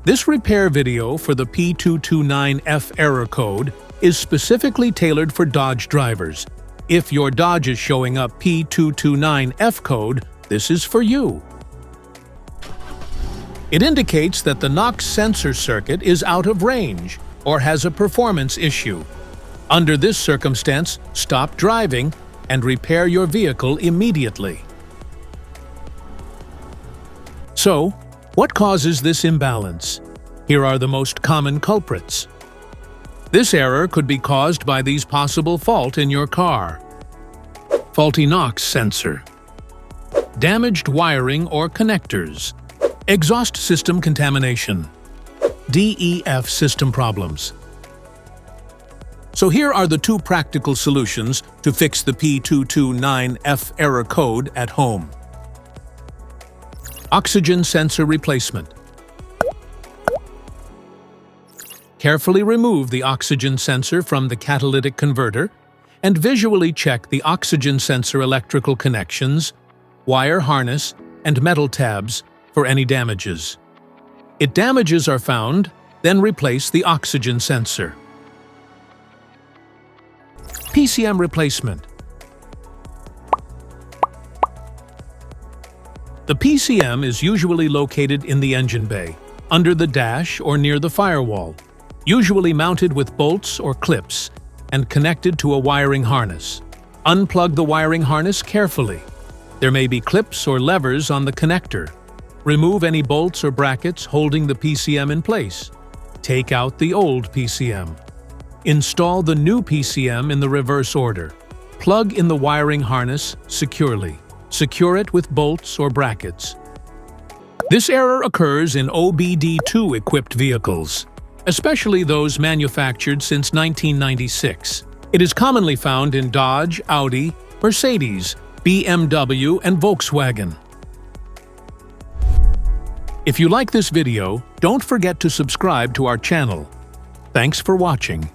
This repair video for the P229F error code is specifically tailored for Dodge drivers. If your Dodge is showing up P229F code, this is for you. It indicates that the NOx sensor circuit is out of range or has a performance issue. Under this circumstance, stop driving and repair your vehicle immediately. So, what causes this imbalance? Here are the most common culprits. This error could be caused by these possible faults in your car: faulty NOx sensor, damaged wiring or connectors, exhaust system contamination, DEF system problems. So here are the two practical solutions to fix the P229F error code at home. Oxygen sensor replacement. Carefully remove the oxygen sensor from the catalytic converter and visually check the oxygen sensor electrical connections, wire harness, and metal tabs for any damages. If damages are found, then replace the oxygen sensor. PCM replacement. The PCM is usually located in the engine bay, under the dash or near the firewall, usually mounted with bolts or clips and connected to a wiring harness. Unplug the wiring harness carefully. There may be clips or levers on the connector. Remove any bolts or brackets holding the PCM in place. Take out the old PCM. Install the new PCM in the reverse order. Plug in the wiring harness securely. Secure it with bolts or brackets. This error occurs in OBD2 equipped vehicles, especially those manufactured since 1996. It is commonly found in Dodge, Audi, Mercedes, BMW, and Volkswagen. If you like this video, don't forget to subscribe to our channel. Thanks for watching.